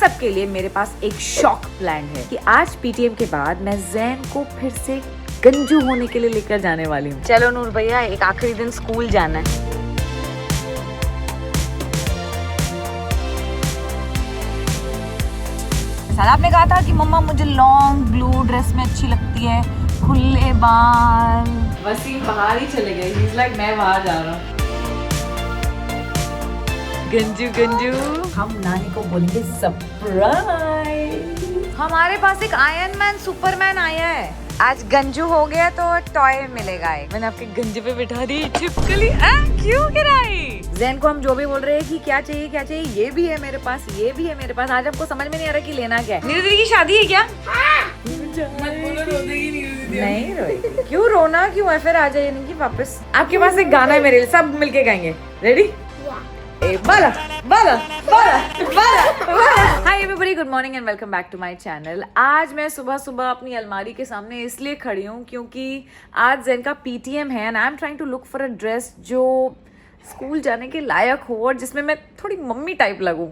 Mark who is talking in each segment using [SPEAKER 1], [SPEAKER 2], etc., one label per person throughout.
[SPEAKER 1] सबके लिए मेरे पास एक शॉक प्लान है कि आज पीटीएम के बाद मैं जैन को फिर से गंजू होने के लिए लेकर जाने वाली हूँ। चलो नूर भैया, एक आखिरी दिन स्कूल जाना है। सर आपने कहा था कि मम्मा मुझे लॉन्ग ब्लू ड्रेस में अच्छी लगती है, खुले बाल। वसीम बाहर ही चले गए, He's like, मैं बाहर जा रहा हूँ। गंजू गंजू हम नानी को बोलेंगे सरप्राइज। हमारे पास एक आयरन मैन सुपरमैन आया है। आज गंजू हो गया तो टॉय मिलेगा एक। मैंने आपके गंजे पे बिठा दी छिपकली। क्यों गिराई? जैन को हम जो भी बोल रहे हैं कि क्या चाहिए क्या चाहिए, ये भी है मेरे पास, ये भी है मेरे पास। आज हमको समझ में नहीं आ रहा कि लेना क्या है। नीरू दीदी की शादी है क्या? नहीं रोएगी। क्यों रोना क्यों है? फिर आ जाइए नहीं वापस। आपके पास एक गाना है मेरे लिए, सब मिलके गाएंगे। रेडी? बाला बाला बाला बाला। Hi everybody, good morning and welcome back to my channel. आज मैं सुबह सुबह अपनी अलमारी के सामने इसलिए खड़ी हूँ क्योंकि आज जैन का पीटीएम है and I am trying to look for a dress जो स्कूल जाने के लायक हो और जिसमें मैं थोड़ी मम्मी टाइप लगूं।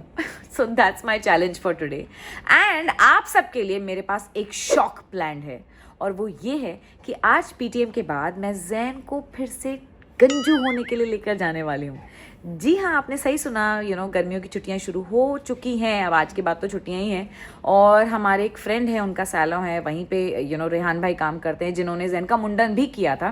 [SPEAKER 1] So that's my challenge for today. And आप सबके लिए मेरे पास एक शॉक प्लान है और वो ये है कि आज पीटीएम के बाद मैं जैन को फिर से गंजू होने के लिए लेकर जाने वाली हूँ। जी हाँ, आपने सही सुना। गर्मियों की छुट्टियां शुरू हो चुकी हैं। अब आज के बाद तो छुट्टियां ही हैं। और हमारे एक फ्रेंड है, उनका सैलून है, वहीं पे रेहान भाई काम करते हैं जिन्होंने जैन का मुंडन भी किया था।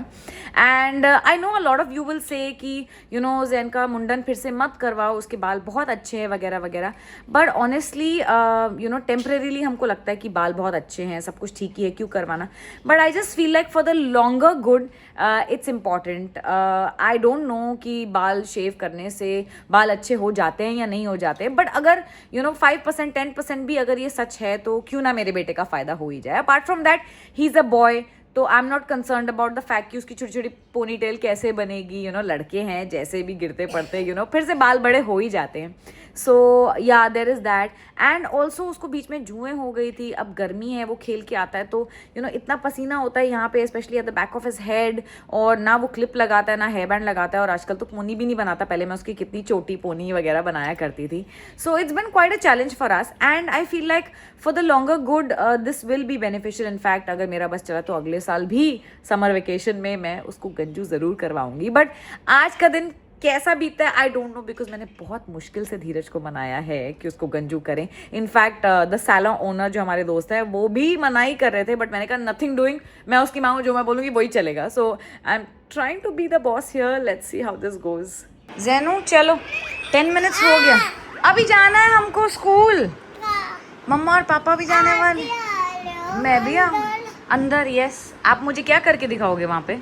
[SPEAKER 1] And I know a lot of you will say कि जैन का मुंडन फिर से मत करवाओ, उसके बाल बहुत अच्छे हैं वगैरह वगैरह। बट ऑनेस्टली टेम्परेरीली हमको लगता है कि बाल बहुत अच्छे हैं, सब कुछ ठीक ही है, क्यों करवाना। But I just feel like for the longer good it's important. I don't know कि बाल शेव करने से बाल अच्छे हो जाते हैं या नहीं हो जाते, बट अगर 5% 10% भी अगर ये सच है तो क्यों ना मेरे बेटे का फायदा हो ही जाए। Apart from that he is a boy, तो I am not concerned about the fact कि उसकी छोटी छोटी पोनी टेल कैसे बनेगी। लड़के हैं, जैसे भी गिरते पड़ते फिर से बाल बड़े हो ही जाते हैं। सो या there is that. And also उसको बीच में जुएँ हो गई थी, अब गर्मी है, वो खेल के आता है तो इतना पसीना होता है यहाँ पे, specially at the back of his head. और ना वो क्लिप लगाता है ना हेयर बैंड लगाता है, और आजकल तो पोनी भी नहीं बनाता। पहले मैं उसकी कितनी छोटी पोनी वगैरह बनाया करती थी। So it's been quite a challenge for us and I feel like for the longer good this will be beneficial. In fact अगर मेरा बस चला तो अगले साल भी समर वेकेशन में मैं उसको गंजू ज़रूर करवाऊंगी। बट आज का दिन कैसा बीतता है आई डोंट नो, बिकॉज मैंने बहुत मुश्किल से धीरज को मनाया है कि उसको गंजू करें। इनफैक्ट द सैलून ओनर जो हमारे दोस्त है वो भी मना ही कर रहे थे, बट मैंने कहा नथिंग डूइंग, मैं उसकी माँ हूँ, जो मैं बोलूँगी वही चलेगा। So I am trying to be the boss here, let's see how this goes. Jainu चलो, 10 मिनट्स हो गया, अभी जाना है हमको स्कूल। मम्मा और पापा भी जाने वाले, मैं भी आऊँ अंदर। यस, आप मुझे क्या करके दिखाओगे वहाँ पे?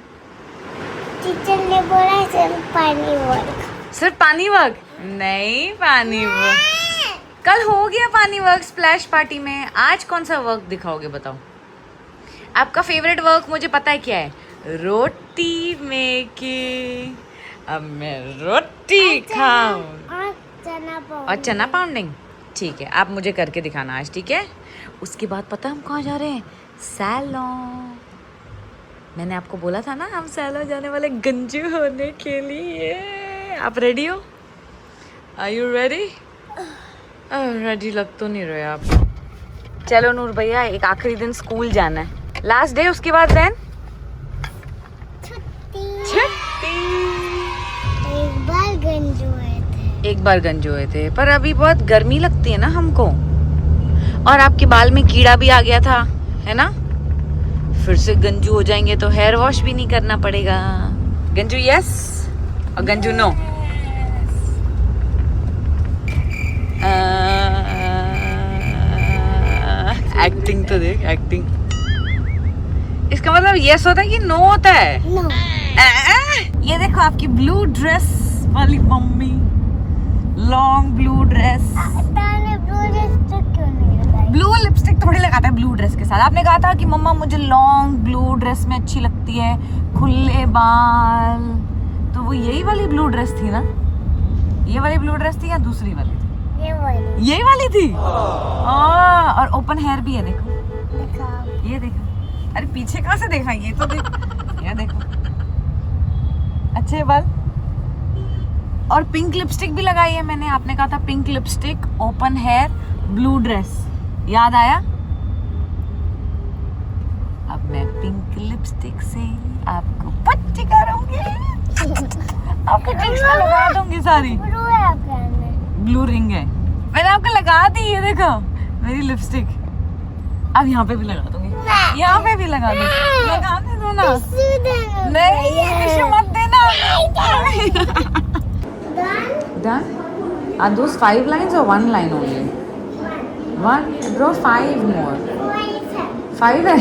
[SPEAKER 2] टीचर ने बोला सिर्फ पानी वर्क।
[SPEAKER 1] सिर्फ पानी वर्क? नहीं, पानी वर्क कल हो गया। पानी वर्क स्प्लैश पार्टी में। आज कौन सा वर्क दिखाओगे बताओ? आपका फेवरेट वर्क मुझे पता है क्या है, रोटी मेकिंग। अब मैं रोटी खाऊं और चना पाउंडिंग। ठीक है, आप मुझे करके दिखाना आज, ठीक है? उसके बाद पता हम कहाँ जा रहे हैं? सैलून। मैंने आपको बोला था ना हम सैलून जाने वाले गंजू होने के लिए। आप रेडी हो? Are you ready? रेडी लग तो नहीं रहे आप। चलो नूर भैया, एक आखिरी दिन स्कूल जाना है, लास्ट डे। उसके बाद देन छुट्टी। एक बार गंजू हुए थे, पर अभी बहुत गर्मी लगती है ना हमको, और आपके बाल में कीड़ा भी आ गया था, है ना? फिर से गंजू हो जाएंगे तो हेयर वॉश भी नहीं करना पड़ेगा। गंजू यस और गंजू नो। एक्टिंग तो देख, एक्टिंग। इसका मतलब यस होता है कि नो होता है?
[SPEAKER 2] नो।
[SPEAKER 1] ये देखो आपकी ब्लू ड्रेस वाली mummy, long blue dress. Blue lipstick थोड़ी लगाता है ब्लू ड्रेस के साथ। आपने कहा था कि मम्मा मुझे लॉन्ग ब्लू ड्रेस में अच्छी लगती है, खुले बाल। तो वो यही वाली ब्लू ड्रेस थी ना? ये वाली ब्लू ड्रेस थी या दूसरी वाली थी? यही वाली थी। और ओपन हेयर भी है, देखो ये देखो। अरे पीछे कहाँ से देखा? ये तो देख, ये देखो अच्छे बाल। और पिंक लिपस्टिक भी लगाई है मैंने। आपने कहा था pink lipstick, open hair, blue dress याद आया? अब मैं पिंक लिपस्टिक से आपको पट्टी करूंगी, आपको टिक्स लगा दूंगी सारी।
[SPEAKER 2] ब्लू है आपके हाथ में।
[SPEAKER 1] ब्लू रिंग है, मैंने आपको लगा दी, ये देखो मेरी लिपस्टिक। अब यहाँ पे भी लगा दूंगी, यहाँ पे भी लगा दूंगी, लगा दो ना। नहीं टिश्यू मत देना। Done? Are those 5 lines or 1 line only? 1. Draw 5 more. 5 है?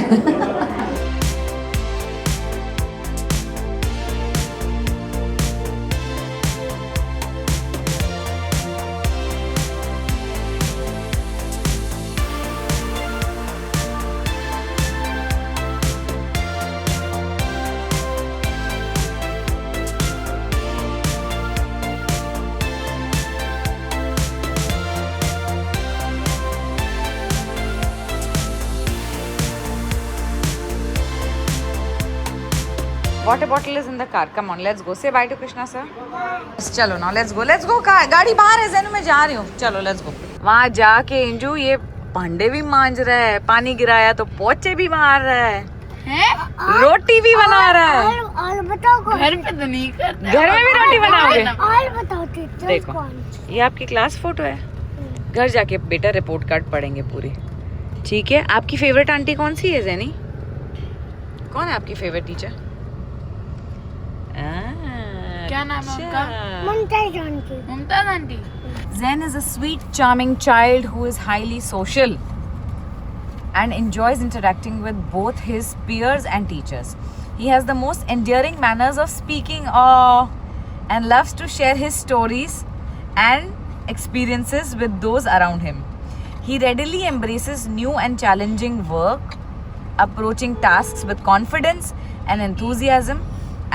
[SPEAKER 1] Water bottle is in the car. Come on, let's go. Say bye to Krishna sir. चलो ना, let's go. Let's go. गाड़ी बाहर है ज़ेनू, मैं जा रही हूँ. चलो let's go. वहाँ जाके इंजू ये भांडे भी मांज रहा है, पानी गिराया तो पोछे भी मार रहा है, रोटी भी बना रहा है।
[SPEAKER 2] और बताओ
[SPEAKER 3] घर पे तो नहीं करता,
[SPEAKER 1] घर में भी रोटी बनाओगे?
[SPEAKER 2] और बताओ टीचर
[SPEAKER 1] देखो
[SPEAKER 2] कौन?
[SPEAKER 1] ये आपकी क्लास फोटो है, घर जाके बेटा रिपोर्ट कार्ड पढ़ेंगे पूरी, ठीक है? आपकी फेवरेट आंटी कौन सी है ज़ेनी? कौन है आपकी फेवरेट टीचर?
[SPEAKER 3] क्या नाम है उनका?
[SPEAKER 2] Mumtaz aunty.
[SPEAKER 1] Zen is a sweet, charming child who is highly social and enjoys interacting with both his peers and teachers. He has the most endearing manners of speaking and loves to share his stories and experiences with those around him. He readily embraces new and challenging work, approaching tasks with confidence and enthusiasm,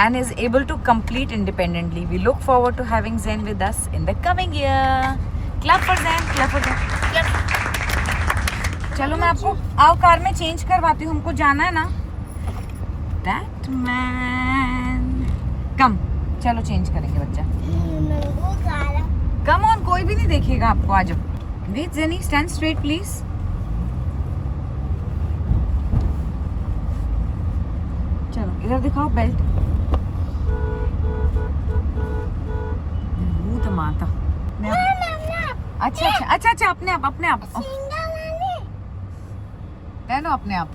[SPEAKER 1] and is able to complete independently. We look forward to having Zen with us in the coming year. Clap for Zen, clap for Zen. चलो मैं आपको आओ car में change करवाती हूँ, हमको जाना है ना। That man. कम चलो चेंज करेंगे बच्चा। कम ऑन, कोई भी नहीं देखेगा आपको, आ जाओ। Wait Zenny, stand straight please. चलो इधर दिखाओ बेल्ट। माता अच्छा अच्छा अच्छा अच्छा अपने आप पहनो अपने आप।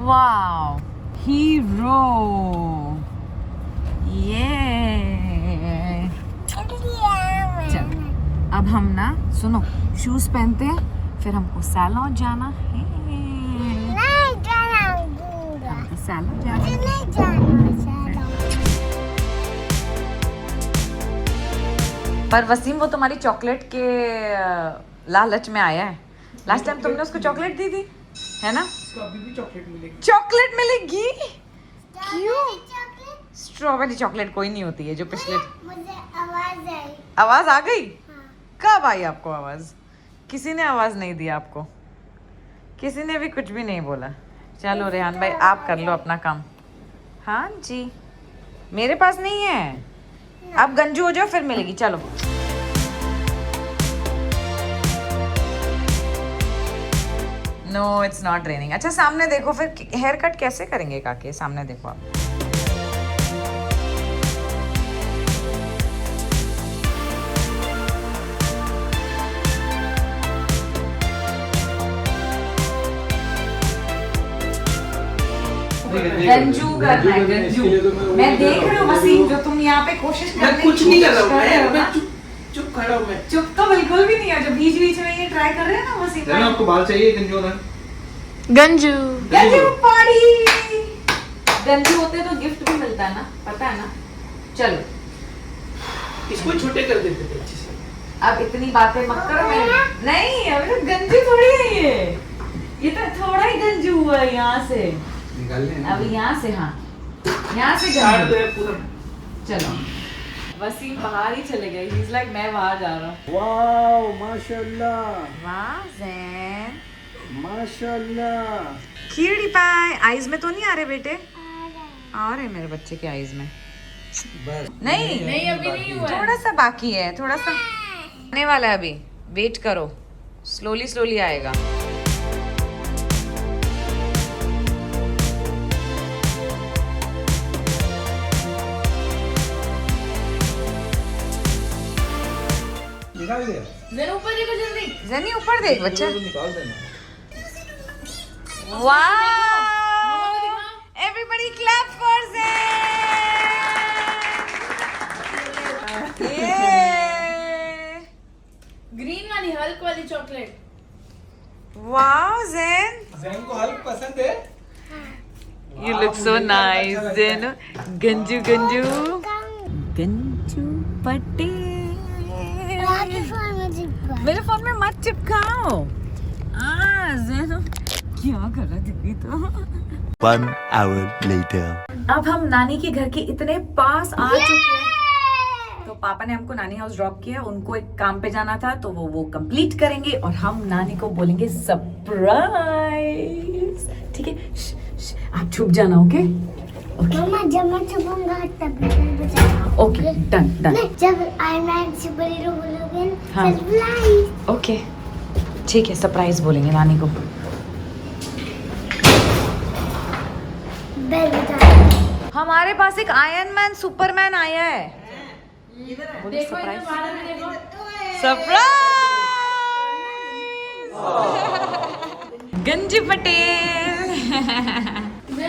[SPEAKER 1] वाओ हीरो ये। चलो अब हम ना सुनो, शूज पहनते हैं, फिर हमको सैलून जाना है। सैलून जाना पर वसीम वो तुम्हारी चॉकलेट के लालच में आया है। लास्ट टाइम तुमने उसको चॉकलेट दी थी, है ना?
[SPEAKER 4] इसको अभी भी चॉकलेट मिलेगी।
[SPEAKER 1] चॉकलेट मिलेगी? क्यों? स्ट्रॉबेरी चॉकलेट कोई नहीं होती है जो पिछले।
[SPEAKER 2] मुझे आवाज आई।
[SPEAKER 1] आवाज आ गई?
[SPEAKER 2] हाँ।
[SPEAKER 1] कब आई आपको आवाज? किसी ने आवाज नहीं दी आपको, किसी ने भी कुछ भी नहीं बोला। चलो रेहान भाई आप कर लो अपना काम। हाँ जी मेरे पास नहीं है, आप गंजू हो जाओ फिर मिलेगी। चलो नो इट्स नॉट रेनिंग। अच्छा सामने देखो, फिर हेयर कट कैसे करेंगे काके? सामने देखो आप। गंजू करना है, गंजू। मैं देख रही हूँ वसीम, जो तुम यहाँ पे कोशिश कर रहे हो।
[SPEAKER 4] मैं कुछ नहीं कर रहा हूँ, मैं चुप खड़ा हूँ। मैं
[SPEAKER 1] चुप तो बिल्कुल भी नहीं है, जो बीच बीच में ये ट्राई कर रहे हैं ना वसीम भाई।
[SPEAKER 4] आपको बाल चाहिए गंजू ना?
[SPEAKER 3] गंजू
[SPEAKER 1] गंजू पार्टी। गंजू होते तो गिफ्ट भी मिलता है ना, पता है ना? चलो
[SPEAKER 4] इसको छोटे कर देते थे अच्छे से।
[SPEAKER 1] अब इतनी बातें मत करो। मैं नहीं, अभी तो गंजू थोड़ी है ये तो थोड़ा ही गंजू हुआ है यहाँ से।
[SPEAKER 4] निकाल लेना
[SPEAKER 1] अभी यहाँ से, हाँ यहाँ से
[SPEAKER 4] काट
[SPEAKER 1] गंजू।
[SPEAKER 4] दे पूरा।
[SPEAKER 1] चलो वसीम बाहर ही चले गए। He's like मैं बाहर जा रहा हूँ।
[SPEAKER 4] वाओ माशाल्लाह
[SPEAKER 1] वाह ज़ैन
[SPEAKER 4] माशाल्लाह।
[SPEAKER 1] कीड़ी पाए आईज में तो नहीं आ रहे बेटे? आ रहे मेरे बच्चे के आईज में। नहीं
[SPEAKER 3] नहीं अभी नहीं हुआ है।
[SPEAKER 1] थोड़ा सा बाकी है, थोड़ा सा आने वाला है अभी, वेट करो, स्लोली स्लोली आएगा।
[SPEAKER 4] निकाल दिया।
[SPEAKER 3] जरा ऊपर देखो जल्दी।
[SPEAKER 1] जनी ऊपर देख बच्चा।
[SPEAKER 4] निकाल देना।
[SPEAKER 1] वाह, everybody clap for Zain.
[SPEAKER 3] Green वाली हल्क वाली चॉकलेट।
[SPEAKER 1] वाओ ज़ैन,
[SPEAKER 4] जैन को हल्क पसंद है।
[SPEAKER 1] you look so nice ज़ैन। गंजू गंजू गंजू पटेल।
[SPEAKER 2] आगे फोन में चिपका।
[SPEAKER 1] मेरे फोन में मत चिपकाओ। ज़ैन क्या कर रहा दीदी तो।
[SPEAKER 5] 1 hour later.
[SPEAKER 1] अब हम नानी के घर के इतने पास आ चुके हैं। तो पापा ने हमको नानी हाउस ड्रॉप किया, उनको एक काम पे जाना था तो वो कंप्लीट करेंगे और हम नानी को बोलेंगे सरप्राइज। ठीक है, आप छुप जाना। ओके
[SPEAKER 2] मम्मा जब मैं छुपूंगा तब बचाना।
[SPEAKER 1] Okay, done done.
[SPEAKER 2] नहीं, जब आई मैन सुपर हीरो बोलोगे
[SPEAKER 1] हाँ।
[SPEAKER 2] सरप्राइज।
[SPEAKER 1] ओके ठीक है, सरप्राइज बोलेंगे नानी को।
[SPEAKER 2] बेल बजा।
[SPEAKER 1] हमारे पास एक आयरन मैन सुपरमैन आया है।
[SPEAKER 3] देखो इधर बाहर में देखो।
[SPEAKER 1] सरप्राइज गंजी पटेल।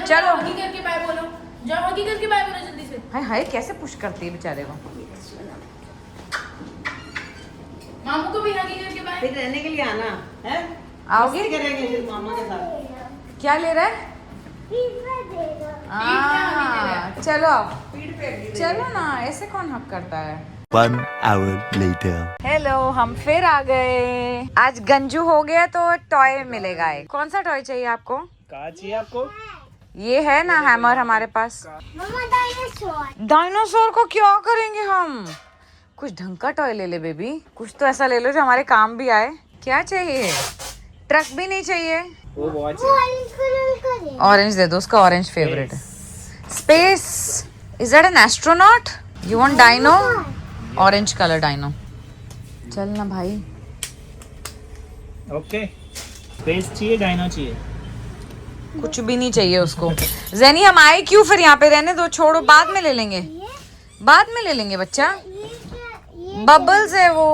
[SPEAKER 1] चलो।
[SPEAKER 3] हगी करके बाय बोलो। जाओ हगी करके बाय बोलो जल्दी से।
[SPEAKER 1] हाय हाय, कैसे पुश करती है बेचारे को।
[SPEAKER 3] मामू को भी हगी करके बाय।
[SPEAKER 6] फिर रहने के लिए आना है।
[SPEAKER 1] आओगे?
[SPEAKER 6] मस्ती करेंगे फिर मामा के साथ।
[SPEAKER 1] क्या ले रहा है?
[SPEAKER 2] पिज्जा दे दो।
[SPEAKER 1] चलो आओ। चलो ना, ऐसे कौन हक करता है।
[SPEAKER 5] 1 hour later.
[SPEAKER 1] हेलो, हम फिर आ गए। आज गंजू हो गया तो टॉय मिलेगा एक। कौन सा टॉय चाहिए आपको?
[SPEAKER 4] कहाँ चाहिए आपको?
[SPEAKER 1] ये है ना हैमर हमारे पास।
[SPEAKER 2] मम्मा डायनासोर।
[SPEAKER 1] डायनासोर को क्या करेंगे हम? कुछ ढंग का टॉय ले ले बेबी, कुछ तो ऐसा ले लो जो हमारे काम भी आए। क्या चाहिए? ट्रक भी नहीं चाहिए?
[SPEAKER 4] वो वॉच
[SPEAKER 2] वो ऑरेंज कलर का दे।
[SPEAKER 1] ऑरेंज दे दो, उसका ऑरेंज फेवरेट है। Space, is that an astronaut? You want dino? Orange colour dino. चल ना भाई।
[SPEAKER 4] ओके। स्पेस चाहिए, डायनो चाहिए।
[SPEAKER 1] कुछ भी नहीं चाहिए उसको। जेनी हम आए क्यों फिर यहाँ पे? रहने दो, छोड़ो, बाद में ले लेंगे, बाद में ले लेंगे बच्चा।
[SPEAKER 2] ये क्या? ये
[SPEAKER 1] बबल्स है वो।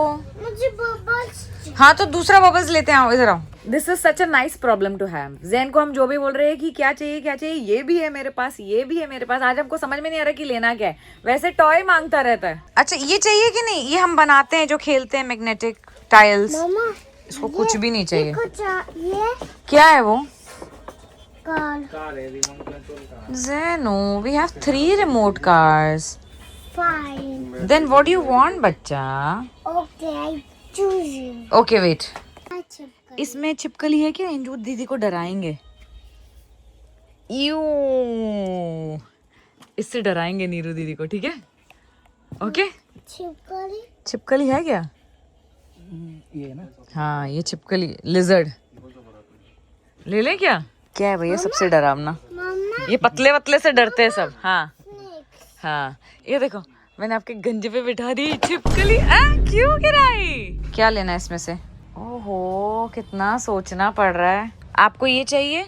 [SPEAKER 2] मुझे बबल्स।
[SPEAKER 1] हाँ तो दूसरा बबल्स लेते हैं, आओ इधर आओ। This is such a nice problem to have. Zain को हम जो भी बोल रहे हैं कि क्या चाहिए क्या चाहिए, ये भी है मेरे पास, ये भी है मेरे पास। आज हमको समझ में नहीं आ रहा कि लेना क्या है। वैसे टॉय मांगता रहता है। अच्छा ये चाहिए कि नहीं? ये हम बनाते हैं जो खेलते हैं, मैग्नेटिक टाइल्स।
[SPEAKER 2] मम्मा
[SPEAKER 1] इसको कुछ भी नहीं चाहिए।
[SPEAKER 2] ये
[SPEAKER 1] क्या है वो?
[SPEAKER 2] कार।
[SPEAKER 4] कार है, remote control car.
[SPEAKER 1] Zeno, we have 3 remote cars.
[SPEAKER 2] Fine.
[SPEAKER 1] Then what do you want, बच्चा?
[SPEAKER 2] Okay I choose you.
[SPEAKER 1] Okay, wait.
[SPEAKER 2] अच्छा।
[SPEAKER 1] इसमें छिपकली है क्या? इंजू दीदी को डराएंगे। यू, इससे डराएंगे नीरू दीदी को, ठीक है? ओके?
[SPEAKER 2] छिपकली।
[SPEAKER 1] छिपकली है क्या?
[SPEAKER 4] ये है ना।
[SPEAKER 1] हाँ ये छिपकली, लिजर्ड ले ले क्या? क्या है भैया सबसे डरावना?
[SPEAKER 2] मम्मा
[SPEAKER 1] ये पतले पतले से डरते हैं सब। हाँ हाँ, ये देखो मैंने आपके गंजे पे बिठा दी छिपकली। क्यों गिराई? क्या लेना है इसमें से? ओहो कितना सोचना पड़ रहा है। आपको ये चाहिए?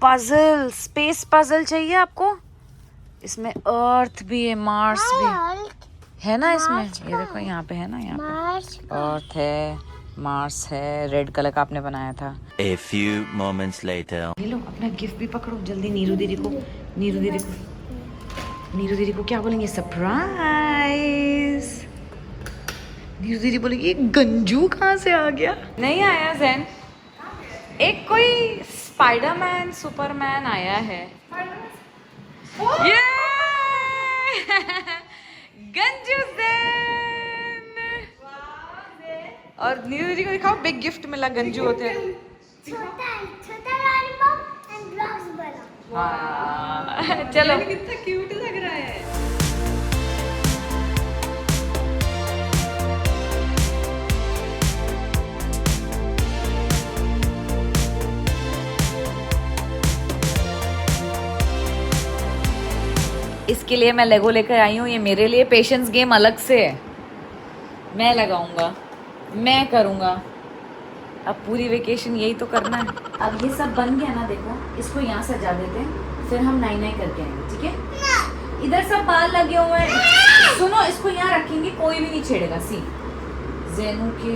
[SPEAKER 1] पजल, स्पेस पजल चाहिए आपको? इसमें अर्थ भी है, मार्स भी है ना इसमें। ये देखो यहाँ पे है ना, यहाँ पे
[SPEAKER 2] मार्स।
[SPEAKER 1] अर्थ है, मार्स है, रेड कलर का आपने बनाया था।
[SPEAKER 5] A few moments later.
[SPEAKER 1] ये लो अपना गिफ्ट भी पकड़ो जल्दी। नीरू दीदी को, नीरू दीदी को, नीरू दीदी को क्या बोलेंगे? सरप्राइज। नीरू दीदी बोलेगी ये गंजू कहाँ से आ गया? नहीं आया जैन, एक कोई स्पाइडरमैन सुपरमैन आया है। ये गंजू जैन। और नीरू दीदी को दिखाओ, बिग गिफ्ट मिला, गंजू होते हैं।
[SPEAKER 2] छोटा लॉलीपॉप एंड ब्लॉक्स बना।
[SPEAKER 1] हाँ चलो।
[SPEAKER 3] कितना क्यूट लग रहा है।
[SPEAKER 1] इस इसके लिए मैं लेगो लेकर आई हूँ। ये मेरे लिए पेशेंस गेम अलग से है, मैं लगाऊंगा, मैं करूँगा। अब पूरी वेकेशन यही तो करना है। अब ये सब बन गया ना, देखो इसको यहाँ सजा देते हैं, फिर हम नाई नाई करके आएंगे, ठीक है। इधर सब बाल लगे हुए हैं, सुनो इसको यहाँ रखेंगे, कोई भी नहीं छेड़ेगा। सी ज़ेनू के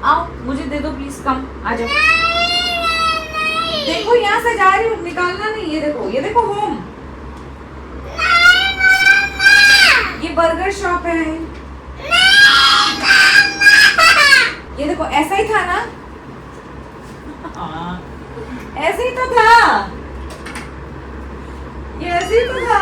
[SPEAKER 1] आओ, मुझे दे दो प्लीज, कम आ जाओ। देखो यहाँ सजा रही हूँ, निकालना नहीं। ये देखो होम, ये बर्गर शॉप है। ये देखो ऐसा ही था ना, ऐसे ही तो था, ये ऐसे ही तो था।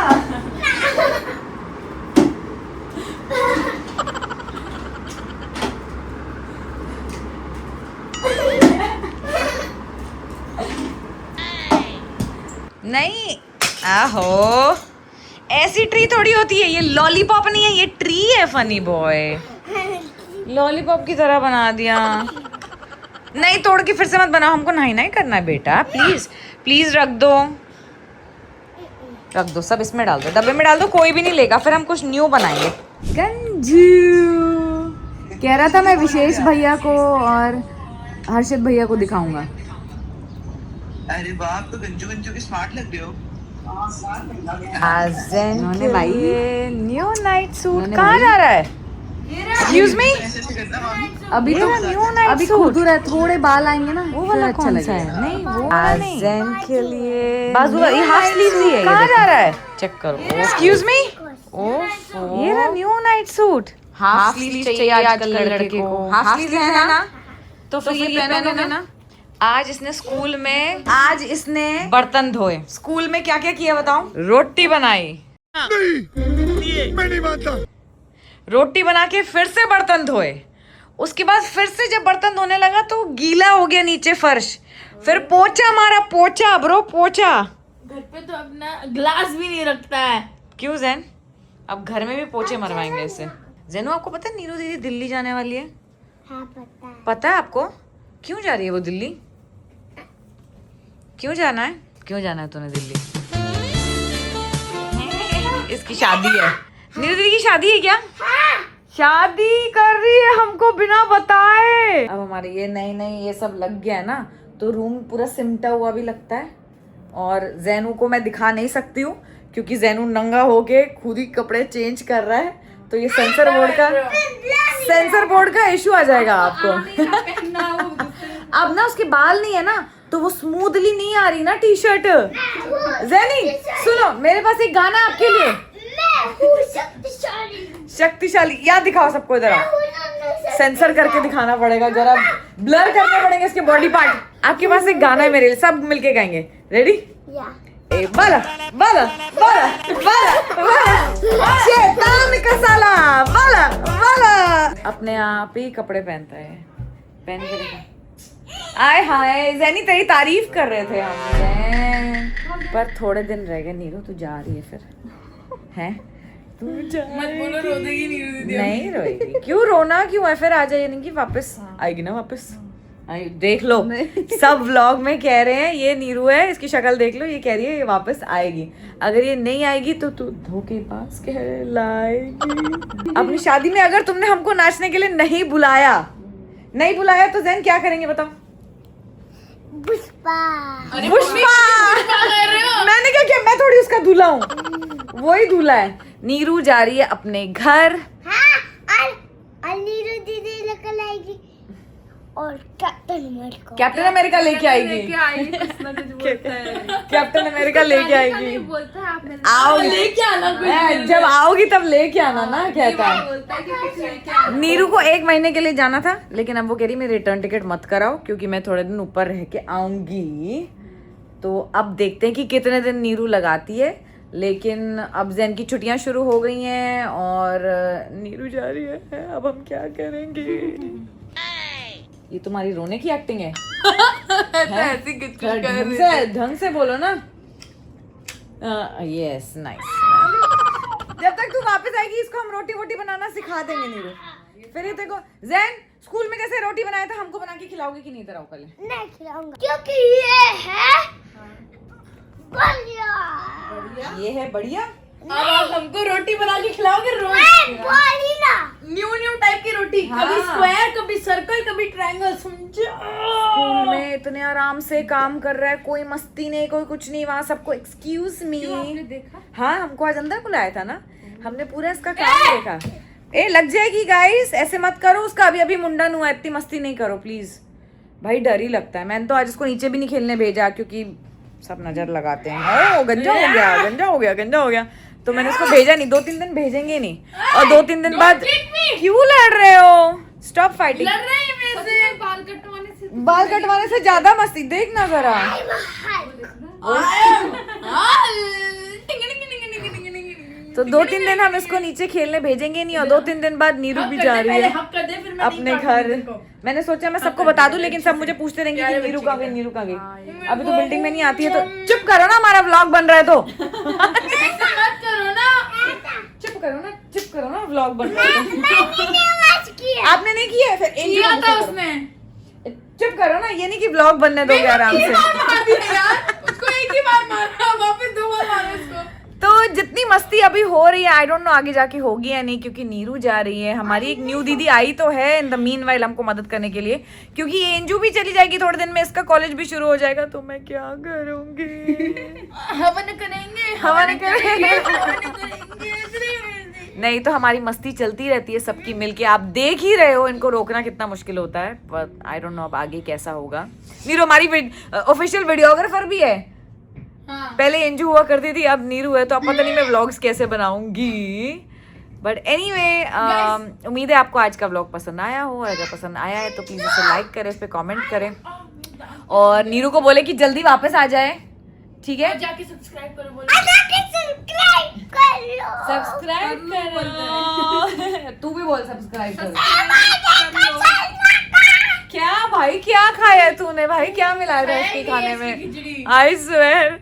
[SPEAKER 1] नहीं, आहो ऐसी ट्री थोड़ी होती है, ये लॉलीपॉप नहीं है, ये ट्री है। फनी बॉय, लॉलीपॉप की तरह बना दिया। नहीं, तोड़ के फिर से मत बनाओ, हमको नहीं नहीं करना है बेटा, प्लीज प्लीज रख दो, रख दो, सब इसमें डाल दो, डब्बे में डाल दो, कोई भी नहीं लेगा, फिर हम कुछ न्यू बनाएंगे। गंजू कह रहा था मैं विशेष भैया को और हर्षित भैया को दिखाऊंगा।
[SPEAKER 7] अरे वाह, आप तो गंजू गंजू की स्मार्ट लग रहे हो।
[SPEAKER 1] उन्होंने भाई न्यू नाइट सूट कहाँ जा रहा है? Excuse me?
[SPEAKER 6] अभी तो
[SPEAKER 1] न्यू नाइट
[SPEAKER 6] अभी
[SPEAKER 1] सूट,
[SPEAKER 6] खुद रहे, थोड़े बाल आएंगे ना,
[SPEAKER 1] वो वाला
[SPEAKER 6] अच्छा
[SPEAKER 1] कौन सा
[SPEAKER 6] लगेगा।
[SPEAKER 1] है? नहीं वो वाला नहीं, आज़ैन के लिए बाजू, ये हाफ स्लीव ही है। कहाँ जा रहा है? चेक करो। एक्सक्यूज मी, ये रहा new night suit. Half sleeve चाहिए आजकल लड़के को, हाफ स्लीव है ना, तो फिर ये पहनोगे ना। आज इसने स्कूल में, आज इसने बर्तन धोए। स्कूल में क्या क्या किया बताओ? रोटी बनाई, रोटी बना के फिर से बर्तन धोए। उसके बाद फिर से जब बर्तन धोने लगा तो गीला हो गया नीचे फर्श, फिर पोछा मारा, पोछा ब्रो, पोछा।
[SPEAKER 3] घर पे तो अपना ग्लास भी नहीं रखता है।
[SPEAKER 1] क्यों ज़ैन? अब घर में भी पोछे मरवाएंगे इससे। ज़ैनू आपको पता है नीरू दीदी दिल्ली जाने वाली है?
[SPEAKER 2] हाँ पता है।
[SPEAKER 1] पता है आपको? क्यों जा रही है वो दिल्ली? क्यों जाना है? क्यों जाना है तूने दिल्ली? इसकी शादी है, नीरू दीदी की शादी है क्या? शादी कर रही है हमको बिना बताए। अब हमारे ये नई नई ये सब लग गया है ना, तो रूम पूरा सिमटा हुआ भी लगता है। और ज़ैनू को मैं दिखा नहीं सकती हूँ क्योंकि ज़ैनू नंगा होके खुद ही कपड़े चेंज कर रहा है, तो ये सेंसर बोर्ड का इशू आ जाएगा आपको। अब ना उसके बाल नहीं है ना, तो वो स्मूथली नहीं आ रही ना टी शर्ट। ज़ैनी सुनो, मेरे पास एक गाना है आपके लिए, शक्तिशाली। याद दिखाओ सबको, इधर आओ, सेंसर करके दिखाना पड़ेगा, जरा ब्लर करने पड़ेंगे इसके बॉडी पार्ट। आपके पास एक गाना है मेरे लिए, सब मिलके गाएंगे, रेडी? ए बाला बाला बाला बाला बाला शैतान का साला, बाला बाला। अपने आप ही कपड़े पहनता है, पहन के देखो। आय हाय, ज़ैनी तेरी तारीफ कर रहे थे हम, पर थोड़े दिन रह गए। नीरू तू जा रही है फिर, हैं? तू जा,
[SPEAKER 3] मत बोलो, रो देगी नीरू दीदी।
[SPEAKER 1] नहीं रोएगी, क्यों रोना क्यों है? फिर आ जाइए, नहीं कि वापस आएगी ना, वापस आई। देख लो सब व्लॉग में कह रहे हैं ये नीरू है, इसकी शक्ल देख लो, ये कह रही है ये वापस आएगी। अगर ये नहीं आएगी तो तू धोखेबाज कहलाएगी। अपनी शादी में अगर तुमने हमको नाचने के लिए नहीं बुलाया तो ज़ैन क्या करेंगे बताओ?
[SPEAKER 2] पुष्पा।
[SPEAKER 1] मैंने क्या किया? मैं थोड़ी उसका दूल्हा हूँ, वही दूल्हा है। नीरू जा रही है अपने घर।
[SPEAKER 2] हाँ, और नीरू दीदी लेकर आएगी और
[SPEAKER 1] कैप्टन अमेरिका लेके आएगी। कैप्टन अमेरिका लेके आएगी। आओ लेके आना, जब आओगी तब लेके आना ना, कहता है। नीरू को 1 महीने के लिए जाना था, लेकिन अब वो कह रही मेरी रिटर्न टिकट मत कराओ क्योंकि मैं थोड़े दिन ऊपर रह के आऊंगी। तो अब देखते हैं कि कितने दिन नीरू लगाती है। लेकिन अब ज़ैन की छुट्टियां शुरू हो गई हैं और नीरू जा रही है। अब हम क्या करेंगे? ये तुम्हारी रोने की एक्टिंग है? ढंग से बोलो ना। Yes nice. जब तक तू वापस आएगी इसको हम रोटी वोटी बनाना सिखा देंगे नीरू। फिर ये देखो ज़ैन स्कूल में कैसे रोटी बनाया था, हमको बना के खिलाओगे कि नहीं? इधर आओ कल।
[SPEAKER 2] नहीं खिलाऊंगा क्योंकि ये है बढ़िया।
[SPEAKER 1] ये है बढ़िया।
[SPEAKER 3] अब आप हमको रोटी बना के खिलाओगे रोज
[SPEAKER 2] बोली ना
[SPEAKER 3] न्यू टाइप की रोटी कभी स्क्वायर कभी सर्कल कभी ट्रायंगल समझो
[SPEAKER 1] स्कूल में इतने आराम से काम कर रहा है, कोई मस्ती नहीं, कोई कुछ नहीं, वहाँ सबको एक्सक्यूज मी। हाँ, हमको आज अंदर बुलाया था ना, हमने पूरा इसका काम देखा। ए लग जाएगी गाइस, ऐसे मत करो, उसका अभी अभी मुंडन हुआ, इतनी मस्ती नहीं करो प्लीज भाई, डर ही लगता है। मैंने तो आज इसको नीचे भी नहीं खेलने भेजा क्योंकि सब नजर लगाते हैं। ओ गंजा हो गया, गंजा हो गया, गंजा हो गया, तो मैंने इसको भेजा नहीं। 2-3 दिन भेजेंगे नहीं, और 2-3 दिन बाद क्यों लड़ रहे हो? Stop fighting. बाल कटवाने से ज्यादा मस्ती, देख ना जरा। तो 2-3 दिन हम इसको नीचे खेलने भेजेंगे नहीं, और 2-3 दिन बाद नीरू भी जा रही है अपने घर। मैंने सोचा मैं सबको बता दूं, लेकिन सब मुझे पूछते रहेंगे कि नीरू कहाँ गई, नीरू कहाँ गई। अभी तो बिल्डिंग में नहीं आती है, तो चुप करो ना, हमारा व्लॉग बन रहा है तो। चुप करो ना, व्लॉग बन रहा है तो। आपने नहीं किया फिर
[SPEAKER 3] किया था उसने।
[SPEAKER 1] चुप करो ना, ये नहीं कि व्लॉग बनने दोगे आराम से।
[SPEAKER 3] उसको एक ही बार मारा, वापस 2 बार मारा उसको।
[SPEAKER 1] तो जितनी मस्ती अभी हो रही है, आई डोंट नो आगे जाके होगी या नहीं, क्योंकि नीरू जा रही है। हमारी एक न्यू दीदी आई तो है इन द मीनवाइल हमको मदद करने के लिए, क्योंकि एंजू भी चली जाएगी थोड़े दिन में, इसका कॉलेज भी शुरू हो जाएगा, तो मैं क्या करूंगी।
[SPEAKER 3] हवन करेंगे
[SPEAKER 1] हवन करेंगे। नहीं तो हमारी मस्ती चलती रहती है सबकी मिलके, आप देख ही रहे हो, इनको रोकना कितना मुश्किल होता है। बट आई डोंट नो अब आगे कैसा होगा। नीरू हमारी ऑफिशियल वीडियोग्राफर भी है।
[SPEAKER 3] हाँ।
[SPEAKER 1] पहले एंजू हुआ करती थी, अब नीरू है, तो अब पता नहीं मैं व्लॉग्स कैसे बनाऊंगी। बट एनीवे, उम्मीद है आपको आज का व्लॉग पसंद आया हो, और अगर पसंद आया है तो प्लीज इसे लाइक करें, इस पे कमेंट करें, और नीरू को बोले कि जल्दी वापस आ जाए, ठीक है?
[SPEAKER 3] जाके सब्सक्राइब करो, बोलो
[SPEAKER 2] सब्सक्राइब करो।
[SPEAKER 1] तू भी बोल सब्सक्राइब करो। क्या भाई, क्या खाया है तूने भाई, क्या मिलाया था इसके खाने में? I swear.